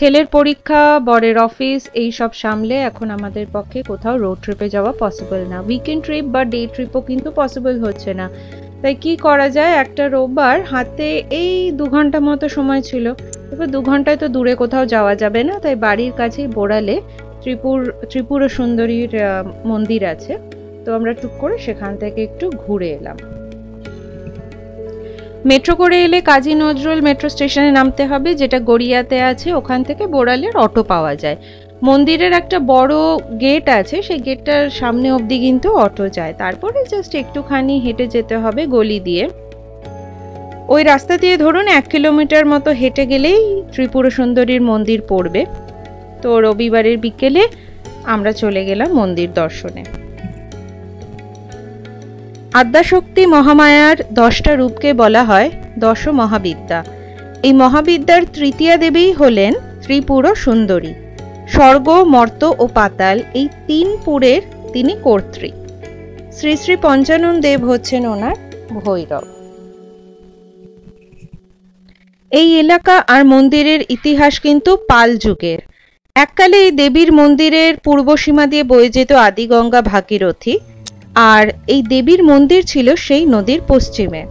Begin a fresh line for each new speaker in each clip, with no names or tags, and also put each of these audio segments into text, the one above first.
ছেলের পরীক্ষা, বরের অফিস, এই সব সামলে এখন আমাদের পক্ষে কোথাও রোড ট্রিপে যাওয়া পসিবল না। উইকেন্ড ট্রিপ বা ডে ট্রিপও কিন্তু পসিবল হচ্ছে না। তাই কি করা যায়, একটা রোববার হাতে এই 2 ঘন্টা মতো সময় ছিল। এবার 2 ঘন্টায় তো দূরে কোথাও যাওয়া যাবে না, তাই বাড়ির কাছেই বোড়ালে ত্রিপুরা সুন্দরীর মন্দির আছে। তো আমরা টুক করে সেখান থেকে একটু ঘুরে এলাম। মেট্রো করে এলে কাজী নজরুল মেট্রো স্টেশনে নামতে হবে, যেটা গড়িয়াতে আছে। ওখান থেকে বোড়ালের অটো পাওয়া যায়। মন্দিরের একটা বড় গেট আছে, সেই গেটটার সামনে অবধি কিন্তু অটো যায়। তারপরে জাস্ট একটুখানি হেঁটে যেতে হবে গলি দিয়ে। ওই রাস্তা দিয়ে ধরুন 1 কিলোমিটার মতো হেঁটে গেলেই ত্রিপুরা সুন্দরীর মন্দির পড়বে। তো রবিবারের বিকেলে আমরা চলে গেলাম মন্দির দর্শনে। আদ্যাশক্তি মহামায়ার 10টা রূপকে বলা হয় 10 মহাবিদ্যা। এই মহাবিদ্যার তৃতীয়া দেবী হলেন ত্রিপুরা সুন্দরী। স্বর্গ, মর্ত ও পাতাল এই 3 পুরের তিনি কর্ত্রী। শ্রী শ্রী পঞ্চানন দেব হচ্ছেন ওনার ভৈরব। এই এলাকা আর মন্দিরের ইতিহাস কিন্তু পাল যুগের। এককালে এই দেবীর মন্দিরের পূর্ব সীমা দিয়ে বয়ে যেত আদিগঙ্গা ভাগীরথী, আর এই দেবীর মন্দির ছিল সেই নদীর পশ্চিমে।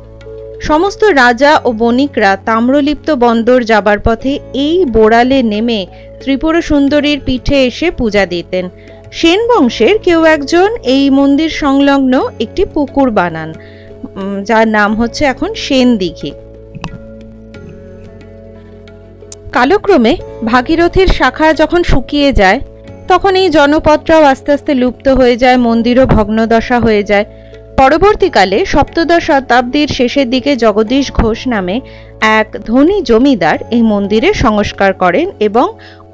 সমস্ত রাজা ও বণিকরা তাম্রলিপ্ত বন্দর যাবার পথে এই বোড়ালে নেমে ত্রিপুরা সুন্দরীর পিঠে এসে পূজা দিতেন। সেন বংশের কেউ একজন এই মন্দির সংলগ্ন একটি পুকুর বানান, যার নাম হচ্ছে এখন সেন দিঘি। কালক্রমে ভাগীরথীর শাখা যখন শুকিয়ে যায়, তখন এই জনপদটাও আস্তে আস্তে লুপ্ত হয়ে যায়, মন্দিরও ভগ্নদশা হয়ে যায়। পরবর্তীকালে সপ্তদশ শতাব্দীর শেষের দিকে জগদীশ ঘোষ নামে এক ধনী জমিদার এই মন্দিরের সংস্কার করেন এবং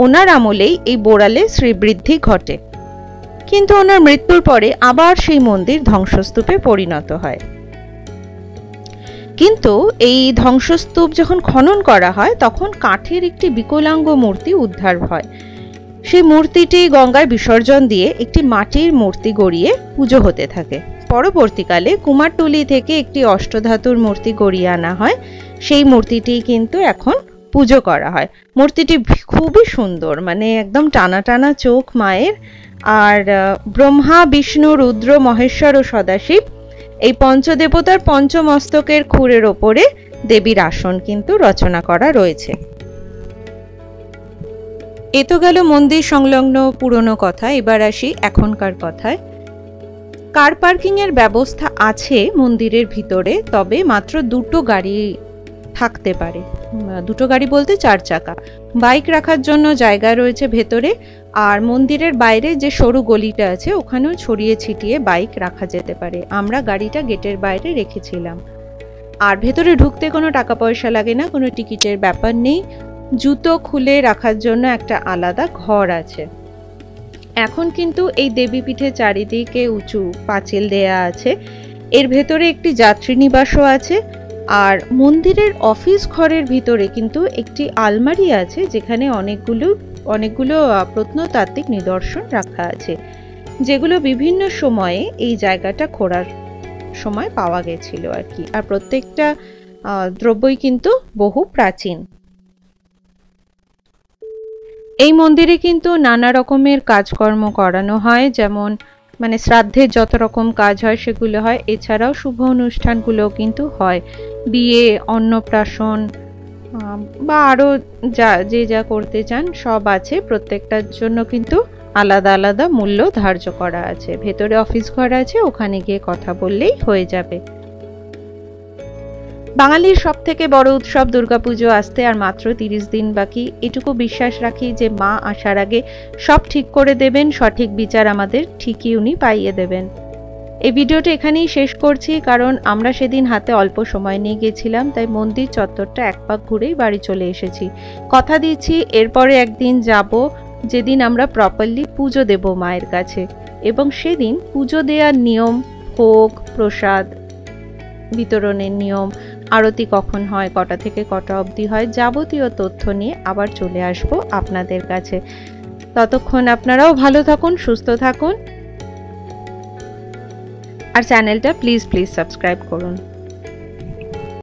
ওনার আমলেই এই বোড়ালে শ্রীবৃদ্ধি ঘটে। কিন্তু ওনার মৃত্যুর পরে আবার সেই মন্দির ধ্বংসস্তূপে পরিণত হয়। কিন্তু এই ধ্বংসস্তূপ যখন খনন করা হয়, তখন কাঠের একটি বিকলাঙ্গ মূর্তি উদ্ধার হয়। সেই মূর্তিটি গঙ্গায় বিসর্জন দিয়ে একটি মাটির মূর্তি গড়িয়ে পুজো হতে থাকে। পরবর্তীকালে কুমারটুলি থেকে একটি অষ্টধাতুর মূর্তি গড়িয়ে আনা হয়। সেই মূর্তিটি কিন্তু এখন পুজো করা হয়। মূর্তিটি খুবই সুন্দর, মানে একদম টানা টানা চোখ মায়ের। আর ব্রহ্মা, বিষ্ণু, রুদ্র, মহেশ্বর ও সদাশিব এই পঞ্চদেবতার পঞ্চমস্তকের খুরের ওপরে দেবীর আসন কিন্তু রচনা করা রয়েছে। এ তো গেল মন্দির সংলগ্ন পুরনো কথা। এবার আসি এখনকার কথায়। কার পার্কিং এর ব্যবস্থা আছে মন্দিরের ভিতরে, তবে মাত্র 2টো গাড়ি থাকতে পারে। 2টো গাড়ি বলতে 4 চাকা। বাইক রাখার জন্য জায়গা রয়েছে ভেতরে, আর মন্দিরের বাইরে যে সরু গলিটা আছে ওখানেও ছড়িয়ে ছিটিয়ে বাইক রাখা যেতে পারে। আমরা গাড়িটা গেটের বাইরে রেখেছিলাম। আর ভেতরে ঢুকতে কোনো টাকা পয়সা লাগে না, কোনো টিকিটের ব্যাপার নেই। জুতো খুলে রাখার জন্য একটা আলাদা ঘর আছে। এখন কিন্তু এই দেবীপীঠের চারিদিকে উঁচু পাঁচিল দেয়া আছে। এর ভেতরে একটি যাত্রী নিবাসও আছে। আর মন্দিরের অফিস ঘরের ভিতরে কিন্তু একটি আলমারি আছে, যেখানে অনেকগুলো প্রত্নতাত্ত্বিক নিদর্শন রাখা আছে, যেগুলো বিভিন্ন সময়ে এই জায়গাটা খোঁড়ার সময় পাওয়া গেছিল আর কি। আর প্রত্যেকটা দ্রব্যই কিন্তু বহু প্রাচীন। এই মন্দিরে কিন্তু নানা রকমের কাজকর্ম করানো হয়, যেমন মানে শ্রাদ্ধের যত রকম কাজ হয় সেগুলো হয়। এছাড়াও শুভ অনুষ্ঠানগুলো কিন্তু হয়, বিয়ে, অন্নপ্রাশন বা আরও যা করতে চান সব আছে। প্রত্যেকটার জন্য কিন্তু আলাদা আলাদা মূল্য ধার্য করা আছে। ভেতরে অফিস ঘর আছে, ওখানে গিয়ে কথা বললেই হয়ে যাবে। বাঙালির সব থেকে বড় উৎসব দুর্গাপুজো আসতে আর মাত্র 30 দিন বাকি। এটুকু বিশ্বাস রাখি যে মা আসার আগে সব ঠিক করে দেবেন, সঠিক বিচার আমাদের ঠিকই উনি পাইয়ে দেবেন। এই ভিডিওটা এখানেই শেষ করছি, কারণ আমরা সেদিন হাতে অল্প সময় নিয়ে গেছিলাম, তাই মন্দির চত্বরটা এক পাক ঘুরেই বাড়ি চলে এসেছি। কথা দিচ্ছি এরপরে একদিন যাব, যেদিন আমরা প্রপারলি পুজো দেব মায়ের কাছে, এবং সেদিন পুজো দেওয়ার নিয়ম, ভোগ প্রসাদ বিতরণের নিয়ম, আরতি কখন হয়, কটা থেকে কটা অবধি হয়, যাবতীয় তথ্য নিয়ে আবার চলে আসব আপনাদের কাছে। ততক্ষণ আপনারাও ভালো থাকুন, সুস্থ থাকুন, আর চ্যানেলটা প্লিজ সাবস্ক্রাইব করুন।